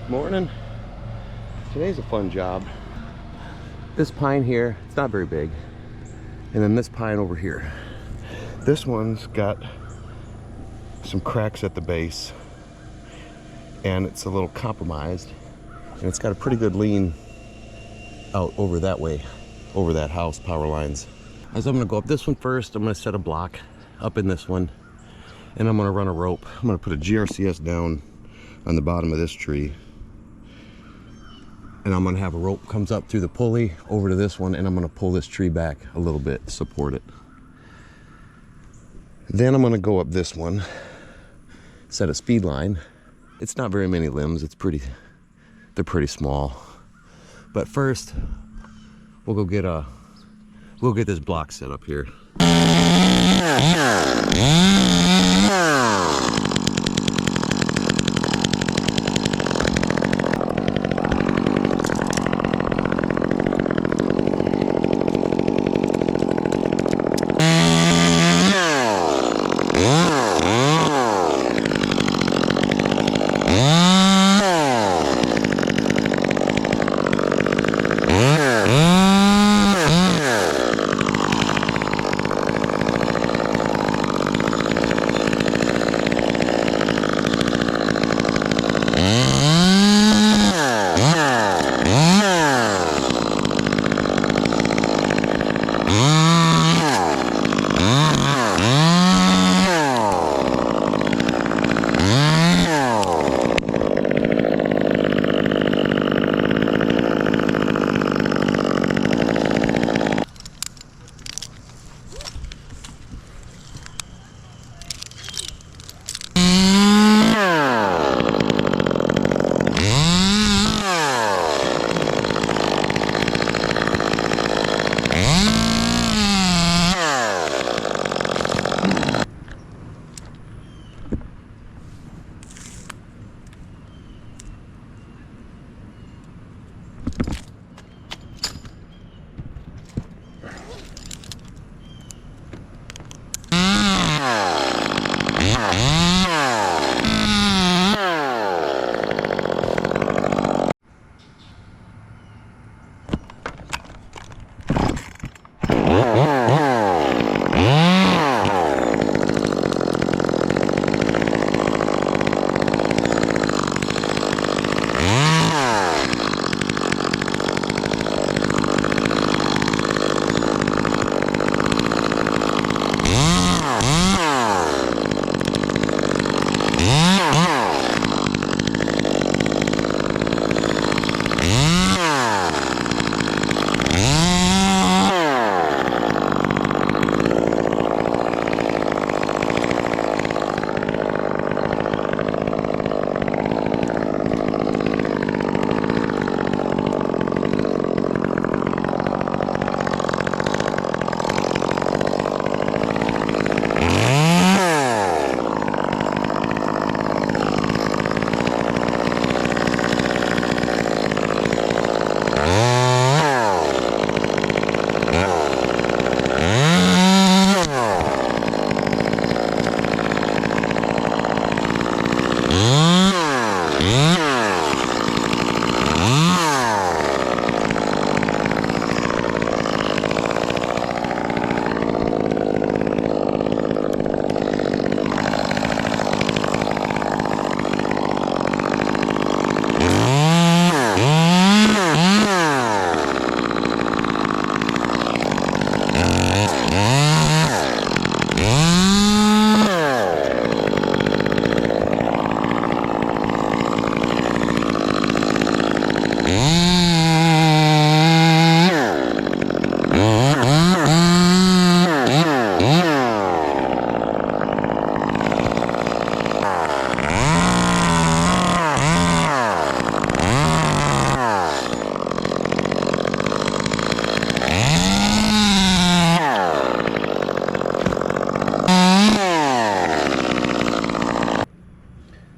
Morning. Today's a fun job. This pine here, it's not very big. And then this pine over here. This one's got some cracks at the base. And it's a little compromised. And it's got a pretty good lean out over that way, over that house, power lines. As I'm gonna go up this one first, I'm gonna set a block up in this one. And I'm gonna run a rope. I'm gonna put a GRCS down on the bottom of this tree. And I'm gonna have a rope comes up through the pulley over to this one, and I'm gonna pull this tree back a little bit to support it. Then I'm gonna go up this one, set a speed line. It's not very many limbs, they're pretty small. But first, we'll get this block set up here.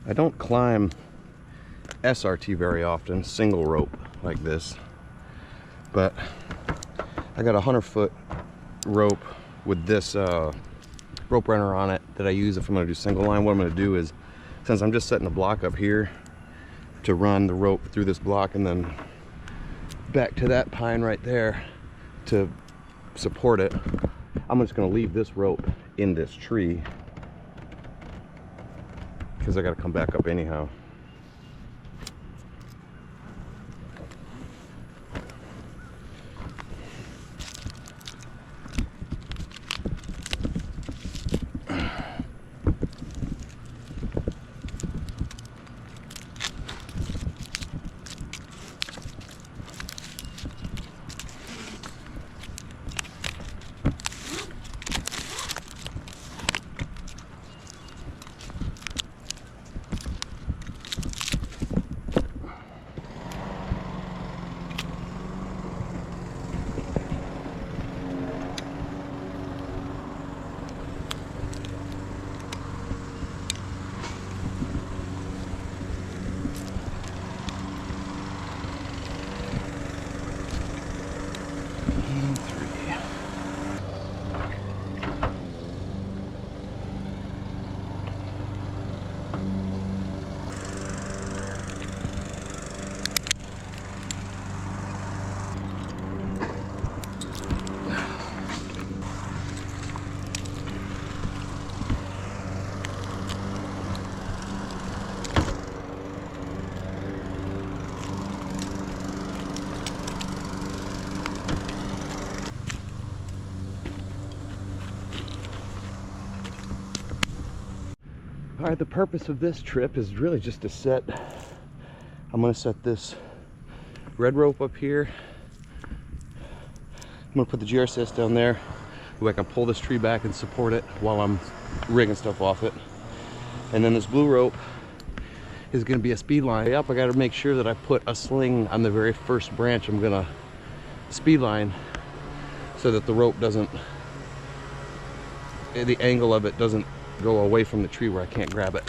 I don't climb SRT very often, single rope like this, but I got a 100-foot rope with this rope runner on it that I use if I'm going to do single line. What I'm going to do is, since I'm just setting the block up here, to run the rope through this block and then back to that pine right there to support it. I'm just going to leave this rope in this tree because I got to come back up anyhow. All right, the purpose of this trip is really just to set, I'm gonna set this red rope up here. I'm gonna put the GRCS down there so I can pull this tree back and support it while I'm rigging stuff off it. And then this blue rope is gonna be a speed line. Yep, I gotta make sure that I put a sling on the very first branch I'm gonna speed line so that the rope doesn't, the angle of it doesn't go away from the tree where I can't grab it.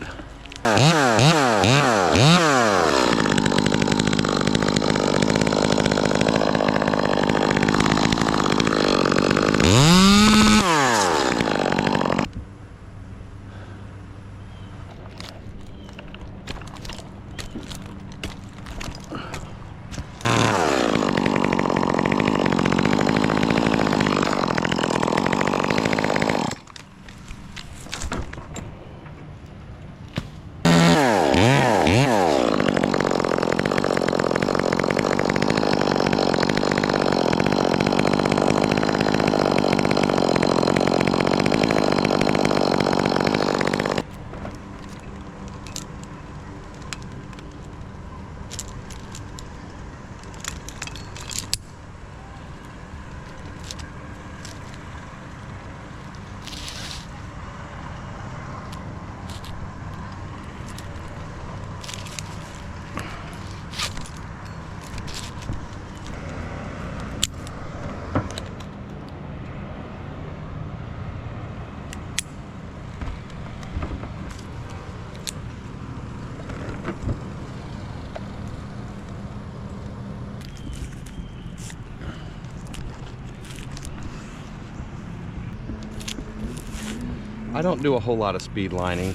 I don't do a whole lot of speed lining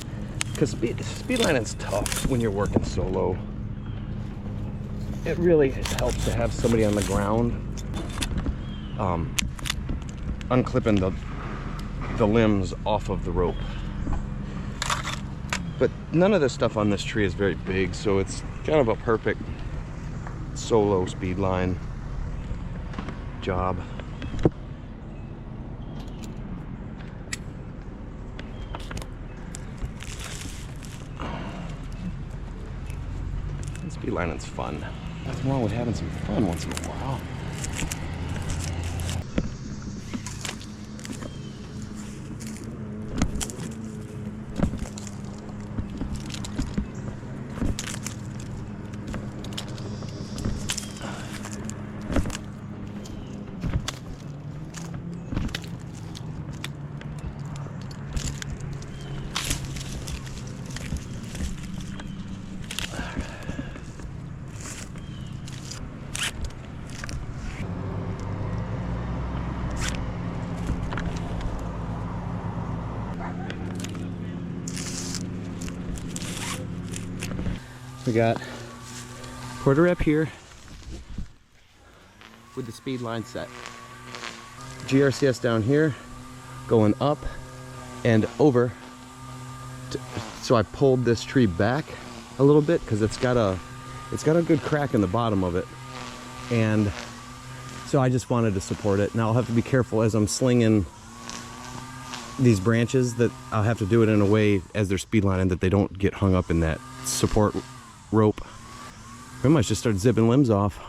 because speed lining is tough when you're working solo. It really helps to have somebody on the ground unclipping the limbs off of the rope. But none of the stuff on this tree is very big, so it's kind of a perfect solo speed line job. Speed lining's fun. Nothing wrong with having some fun once in a while. We got Put her up here with the speed line set. GRCS down here, going up and over. So I pulled this tree back a little bit because it's got a good crack in the bottom of it, and so I just wanted to support it. Now I'll have to be careful as I'm slinging these branches, that I'll have to do it in a way as they're speed lining that they don't get hung up in that support rope. I might just start zipping limbs off.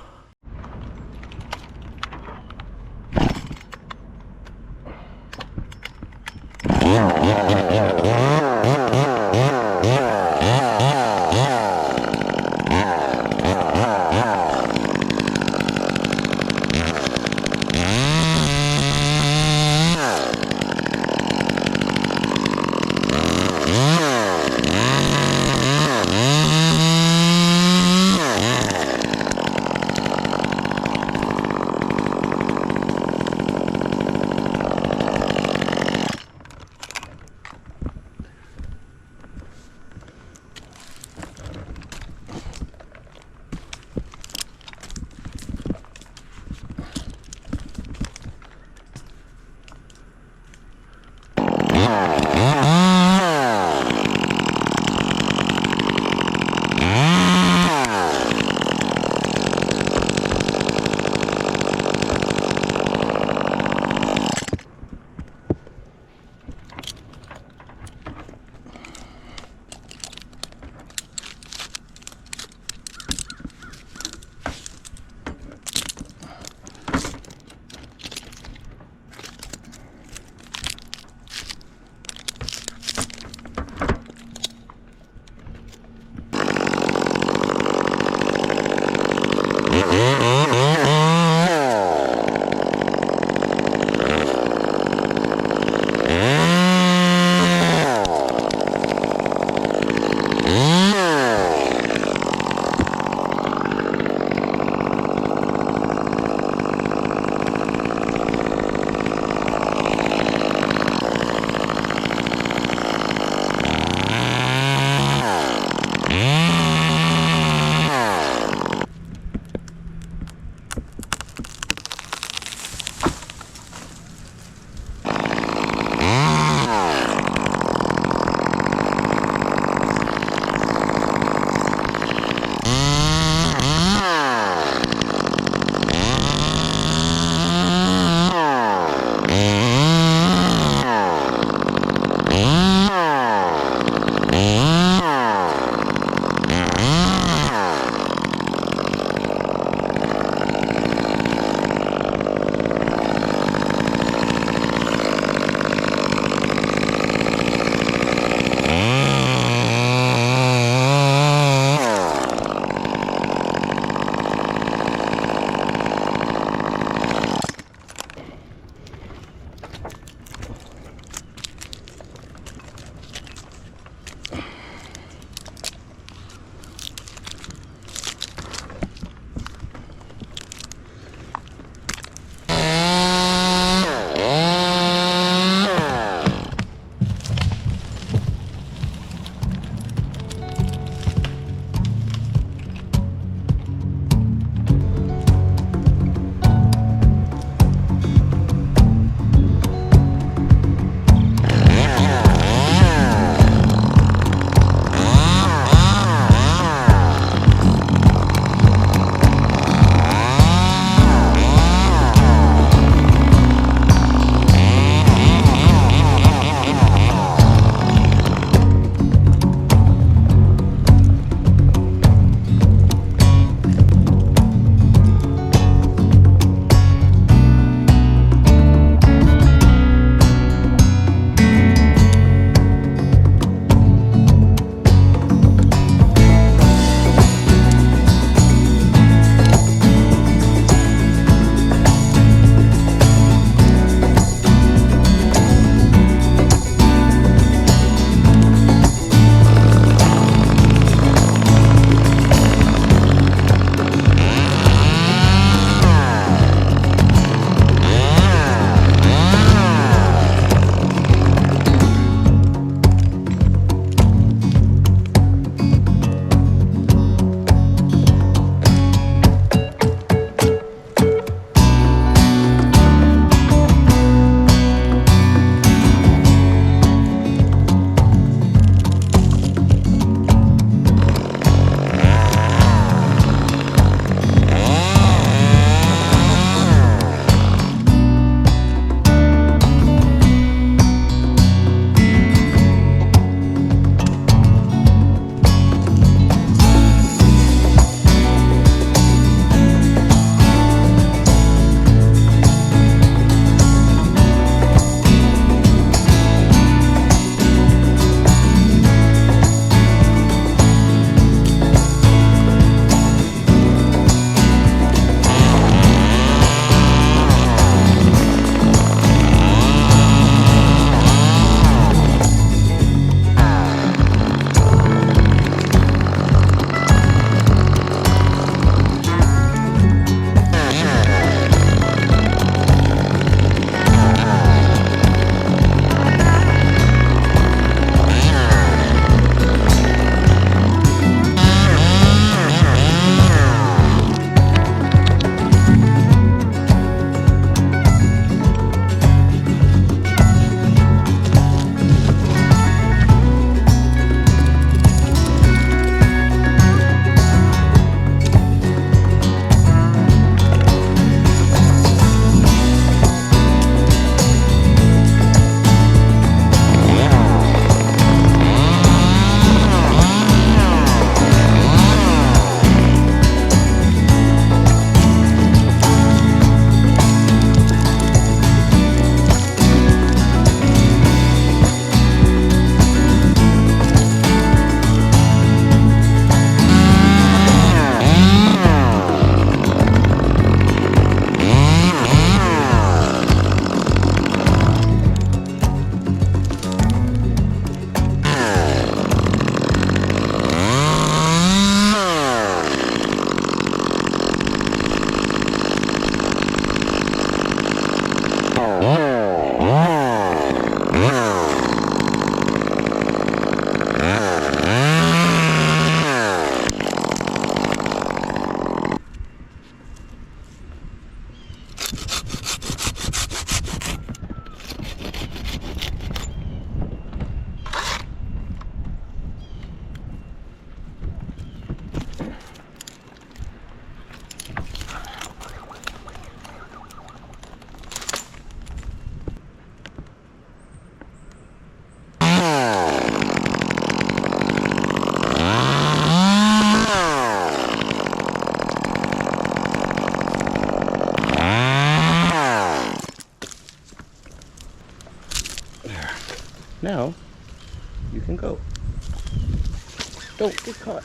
Don't get caught.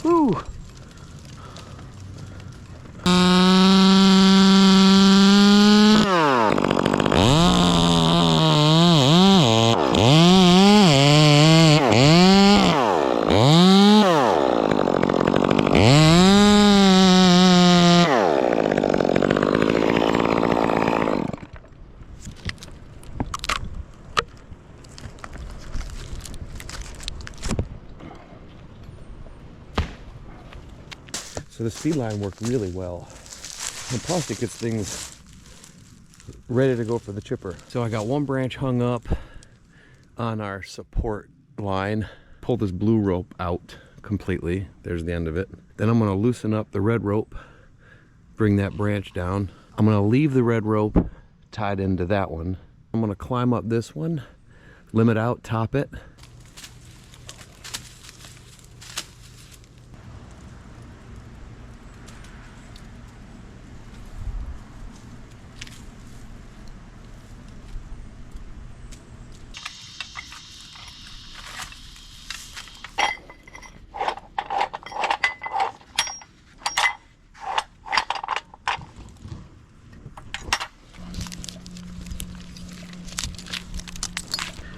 Woo! So the speed line worked really well. And plus it gets things ready to go for the chipper. So I got one branch hung up on our support line. Pull this blue rope out completely. There's the end of it. Then I'm gonna loosen up the red rope, bring that branch down. I'm gonna leave the red rope tied into that one. I'm gonna climb up this one, limit out, top it.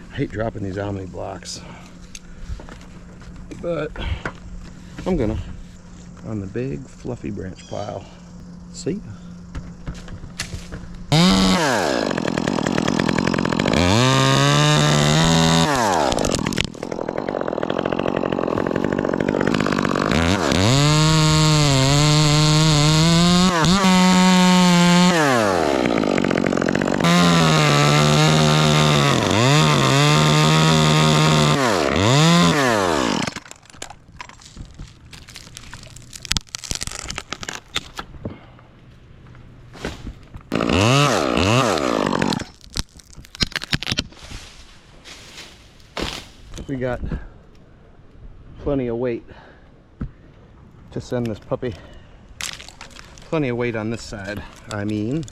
I hate dropping these Omni blocks, but I'm gonna on the big fluffy branch pile. See ya. We got plenty of weight to send this puppy. Plenty of weight on this side, I mean.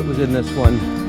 that was in this one.